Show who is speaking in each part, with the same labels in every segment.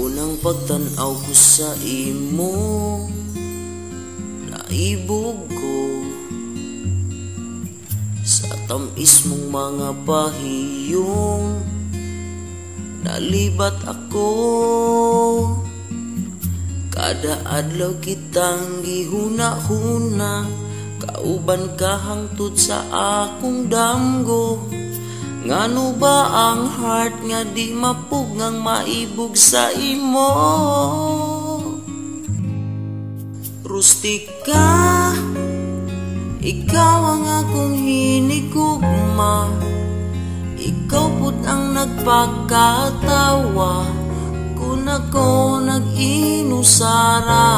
Speaker 1: Unang pagtanaw ko sa imo, naibog ko sa tamis mong mga pahiyong. Nalibat ako, kada adlaw kitang gihuna-huna, kauban ka hangtod sa akong damgo. Ngano ba ang heart nga di mapugngang maibog sa imo? Rustika, ikaw ang akong hinigugma, ikaw pud ang nagpakatawa kung ako nag-inusara.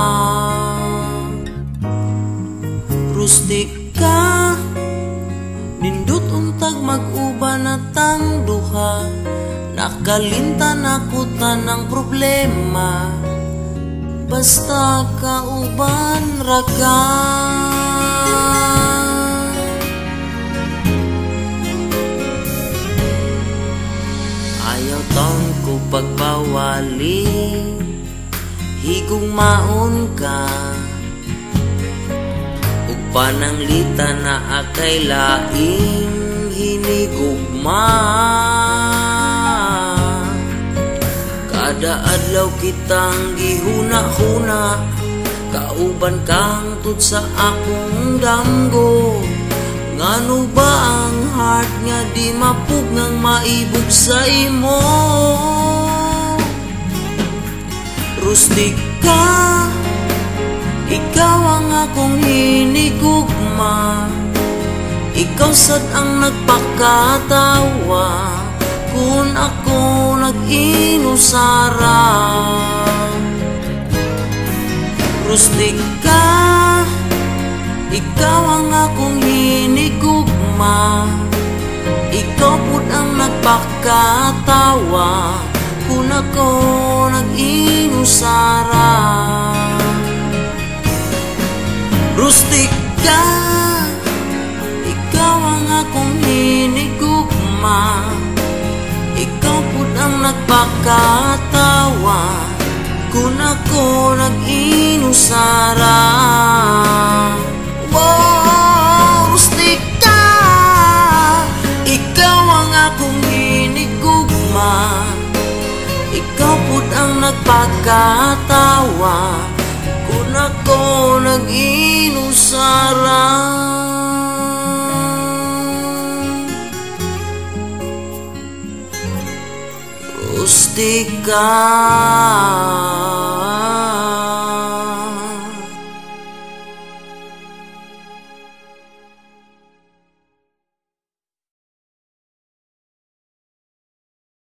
Speaker 1: Rustika, nindot untag mag-uban na tang duha, nakalimtan ako tanang problema, basta kauban ra ka. Ayaw taon ko pagbawali, higugmaon ka, ug pananglita na akay laing hinigugma. Kada adlaw kitang gihuna-huna, kauban kang tud sa akong damgo. Ngano ba ang heart nga di mapugngang maibog sa imo? Rustika, ikaw ang akong hinigugma, ikaw sad ang nagpakatawa kung ako nag-inusara. Rustika, ikaw ang akong hinigugma, ikaw pud ang nagpakatawa kung ako nag-inusara. Rustika, ikaw ang akong hinigugma, ikaw pud ang nagpakatawa kung ako nag-inusara. Wow, Rustika, ikaw ang akong hinigugma, ikaw pud ang nagpakatawa kung ako nag-inusara. Rustika.